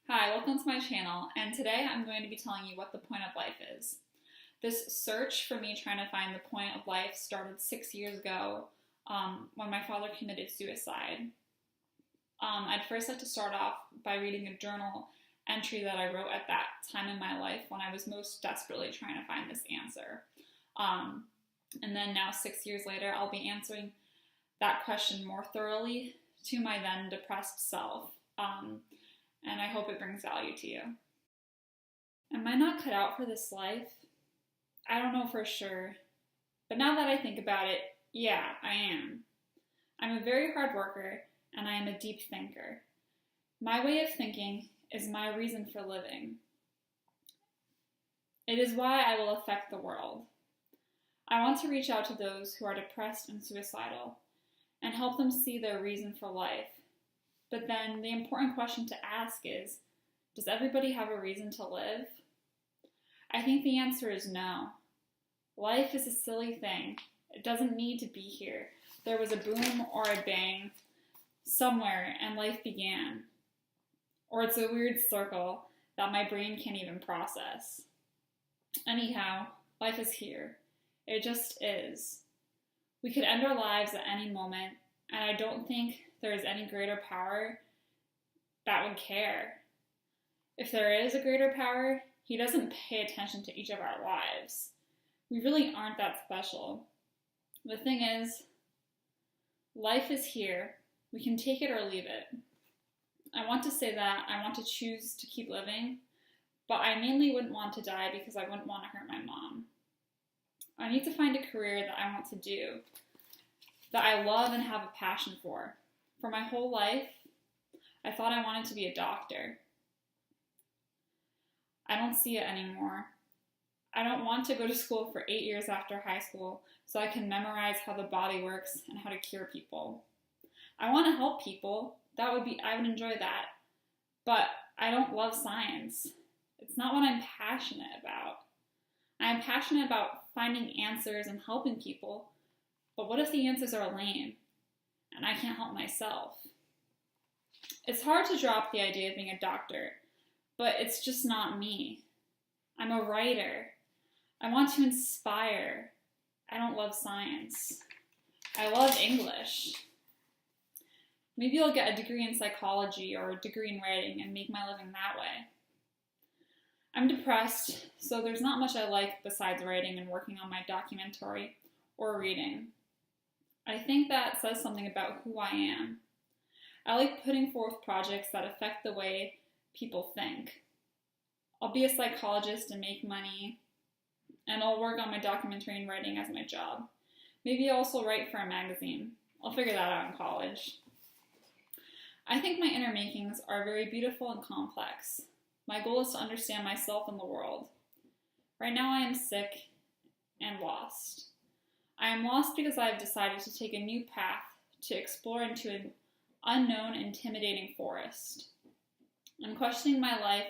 Hi, welcome to my channel, and today I'm going to be telling you what the point of life is. This search for me trying to find the point of life started 6 years ago when my father committed suicide. I'd first like to start off by reading a journal entry that I wrote at that time in my life when I was most desperately trying to find this answer. And then now 6 years later, I'll be answering that question more thoroughly to my then depressed self. And I hope it brings value to you. Am I not cut out for this life? I don't know for sure, but now that I think about it, yeah, I am. I'm a very hard worker, and I am a deep thinker. My way of thinking is my reason for living. It is why I will affect the world. I want to reach out to those who are depressed and suicidal, and help them see their reason for life. But then the important question to ask is, does everybody have a reason to live? I think the answer is no. Life is a silly thing. It doesn't need to be here. There was a boom or a bang somewhere and life began. Or it's a weird circle that my brain can't even process. Anyhow, life is here. It just is. We could end our lives at any moment, and I don't think there is any greater power that would care. If there is a greater power, he doesn't pay attention to each of our lives. We really aren't that special. The thing is, life is here. We can take it or leave it. I want to say that I want to choose to keep living, but I mainly wouldn't want to die because I wouldn't want to hurt my mom. I need to find a career that I want to do, that I love and have a passion for. For my whole life, I thought I wanted to be a doctor. I don't see it anymore. I don't want to go to school for 8 years after high school so I can memorize how the body works and how to cure people. I want to help people. I would enjoy that. But I don't love science. It's not what I'm passionate about. I am passionate about finding answers and helping people, but what if the answers are lame and I can't help myself? It's hard to drop the idea of being a doctor, but it's just not me. I'm a writer. I want to inspire. I don't love science. I love English. Maybe I'll get a degree in psychology or a degree in writing and make my living that way. I'm depressed, so there's not much I like besides writing and working on my documentary or reading. I think that says something about who I am. I like putting forth projects that affect the way people think. I'll be a psychologist and make money, and I'll work on my documentary and writing as my job. Maybe I'll also write for a magazine. I'll figure that out in college. I think my inner makings are very beautiful and complex. My goal is to understand myself and the world. Right now I am sick and lost. I am lost because I have decided to take a new path to explore into an unknown, intimidating forest. I'm questioning my life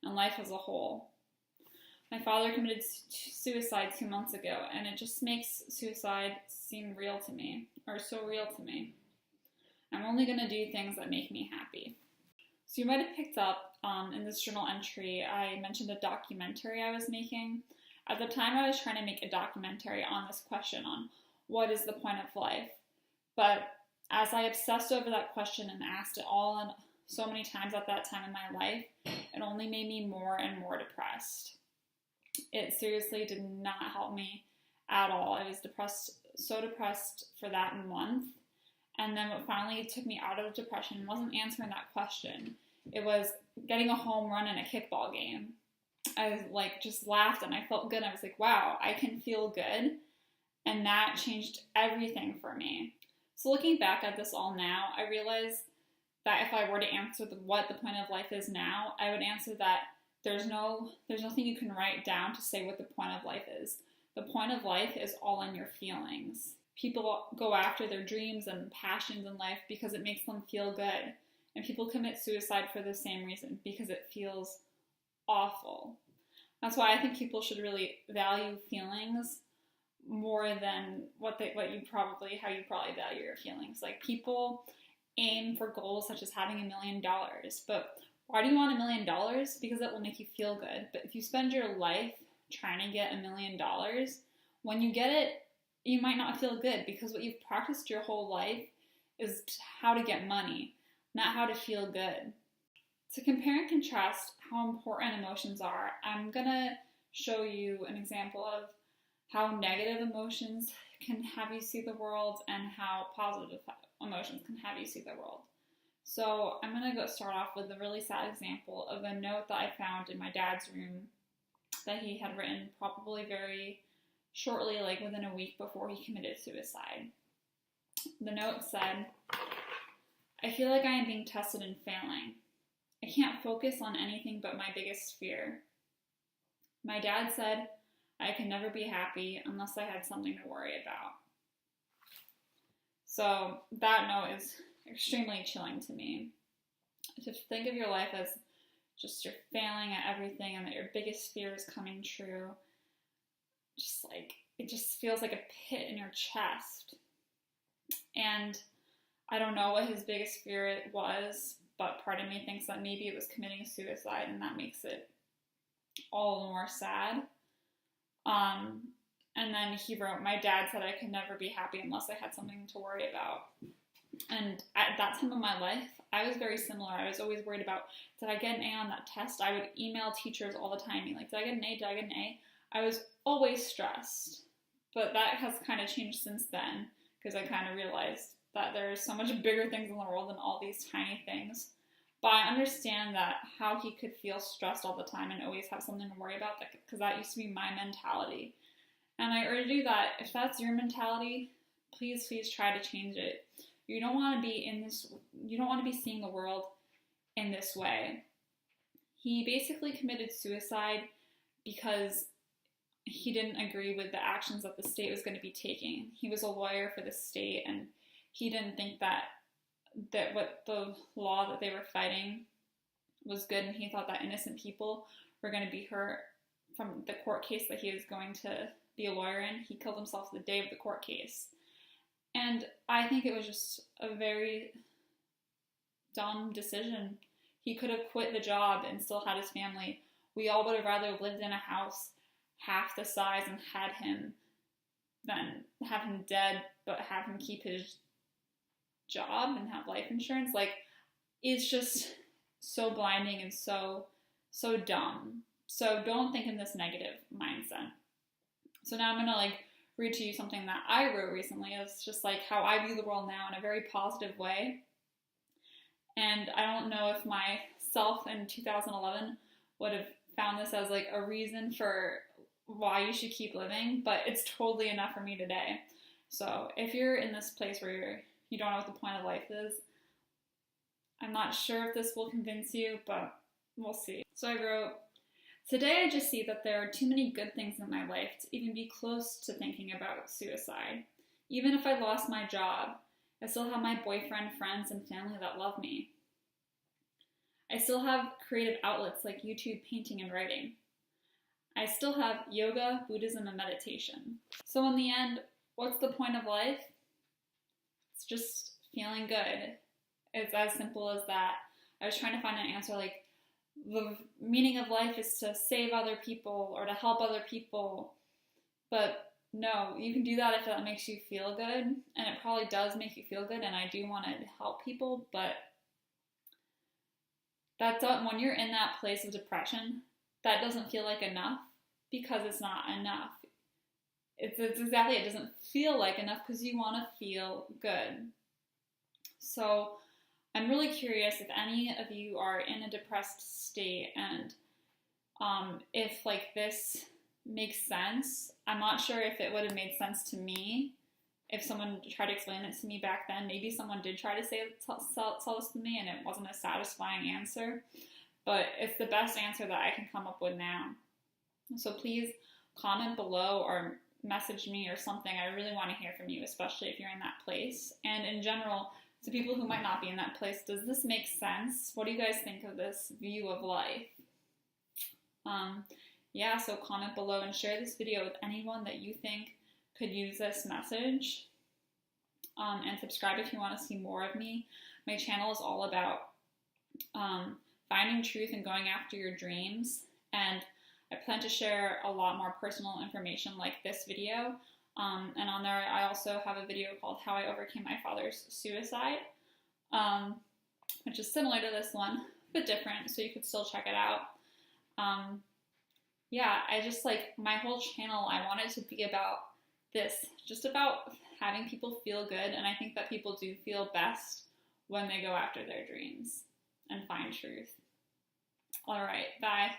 and life as a whole. My father committed suicide 2 months ago, and it just makes suicide seem real to me, or so real to me. I'm only going to do things that make me happy. So you might have picked up in this journal entry, I mentioned a documentary I was making. At the time, I was trying to make a documentary on this question on what is the point of life. But as I obsessed over that question and asked it all and so many times at that time in my life, it only made me more and more depressed. It seriously did not help me at all. I was so depressed for that month. And then what finally took me out of depression wasn't answering that question. It was getting a home run in a kickball game. I just laughed and I felt good. I was like, wow, I can feel good. And that changed everything for me. So looking back at this all now, I realized that if I were to answer what the point of life is now, I would answer that there's nothing you can write down to say what the point of life is. The point of life is all in your feelings. People go after their dreams and passions in life because it makes them feel good. And people commit suicide for the same reason, because it feels awful. That's why I think people should really value feelings more than how you probably value your feelings. Like, people aim for goals such as having $1 million, but Why do you want $1 million? Because it will make you feel good. But if you spend your life trying to get $1 million, when you get it, you might not feel good, because what you've practiced your whole life is how to get money, not how to feel good. To compare and contrast how important emotions are, I'm going to show you an example of how negative emotions can have you see the world and how positive emotions can have you see the world. So I'm going to start off with a really sad example of a note that I found in my dad's room that he had written probably very shortly, like within a week before he committed suicide. The note said, "I feel like I am being tested and failing. I can't focus on anything but my biggest fear. My dad said I could never be happy unless I had something to worry about." So that note is extremely chilling to me. To think of your life as just you're failing at everything and that your biggest fear is coming true, just like, it just feels like a pit in your chest. And I don't know what his biggest fear was, but part of me thinks that maybe it was committing suicide, and that makes it all the more sad. And then he wrote, "My dad said I could never be happy unless I had something to worry about." And at that time of my life, I was very similar. I was always worried about, did I get an A on that test? I would email teachers all the time, being like, did I get an A? Did I get an A? I was always stressed. But that has kind of changed since then, because I kind of realized that there's so much bigger things in the world than all these tiny things. But I understand that how he could feel stressed all the time and always have something to worry about, because that used to be my mentality. And I urge you that if that's your mentality, please try to change it. You don't want to be seeing the world in this way. He basically committed suicide because he didn't agree with the actions that the state was going to be taking. He was a lawyer for the state, and he didn't think that what the law that they were fighting was good, and he thought that innocent people were going to be hurt from the court case that he was going to be a lawyer in. He killed himself the day of the court case. And I think it was just a very dumb decision. He could have quit the job and still had his family. We all would have rather lived in a house half the size and had him than have him dead, but have him keep his job and have life insurance. Like, it's just so blinding and so dumb. So don't think in this negative mindset. So now I'm going to read to you something that I wrote recently. It's just how I view the world now in a very positive way. And I don't know if myself in 2011 would have found this as a reason for why you should keep living, but it's totally enough for me today. So if you're in this place where you don't know what the point of life is, I'm not sure if this will convince you, but we'll see. So I wrote, "Today I just see that there are too many good things in my life to even be close to thinking about suicide. Even if I lost my job, I still have my boyfriend, friends, and family that love me. I still have creative outlets like YouTube, painting, and writing. I still have yoga, Buddhism, and meditation. So in the end, what's the point of life? It's just feeling good. It's as simple as that." I was trying to find an answer the meaning of life is to save other people or to help other people. But no, you can do that if that makes you feel good. And it probably does make you feel good. And I do want to help people. But when you're in that place of depression, that doesn't feel like enough, because it's not enough. It's exactly, it doesn't feel like enough because you want to feel good. So I'm really curious if any of you are in a depressed state, and if this makes sense. I'm not sure if it would have made sense to me if someone tried to explain it to me back then. Maybe someone did try to tell this to me and it wasn't a satisfying answer, but it's the best answer that I can come up with now. So please comment below or message me or something. I really want to hear from you, especially if you're in that place. And in general, to people who might not be in that place, does this make sense? What do you guys think of this view of life? Yeah, so comment below and share this video with anyone that you think could use this message. And subscribe if you want to see more of me. My channel is all about finding truth and going after your dreams. And I plan to share a lot more personal information like this video. And on there, I also have a video called How I Overcame My Father's Suicide, which is similar to this one, but different, so you could still check it out. Yeah, I just my whole channel, I want it to be about this, just about having people feel good, and I think that people do feel best when they go after their dreams and find truth. All right, bye.